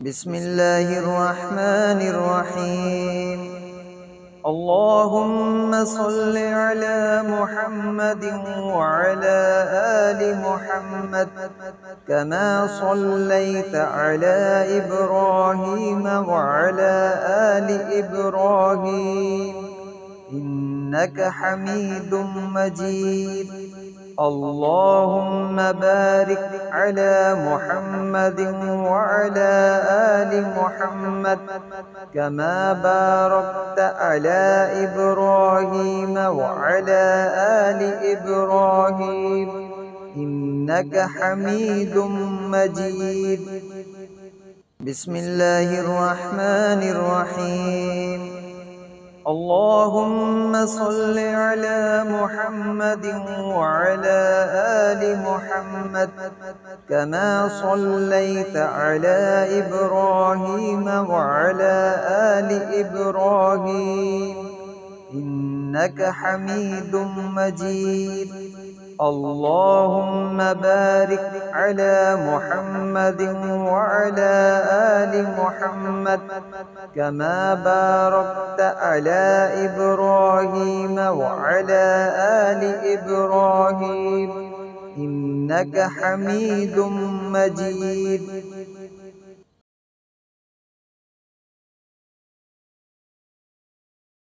بسم الله الرحمن الرحيم. اللهم صل على محمد وعلى آل محمد كما صليت على إبراهيم وعلى آل إبراهيم إنك حميد مجيد. اللهم بارك على محمد وعلى آل محمد كما باركت على إبراهيم وعلى آل إبراهيم إنك حميد مجيد. بسم الله الرحمن الرحيم. اللهم صل على محمد وعلى آل محمد كما صليت على إبراهيم وعلى آل إبراهيم إنك حميد مجيد. اللهم بارك على محمد وعلى آل محمد كما باركت على إبراهيم وعلى آل إبراهيم إنك حميد مجيد.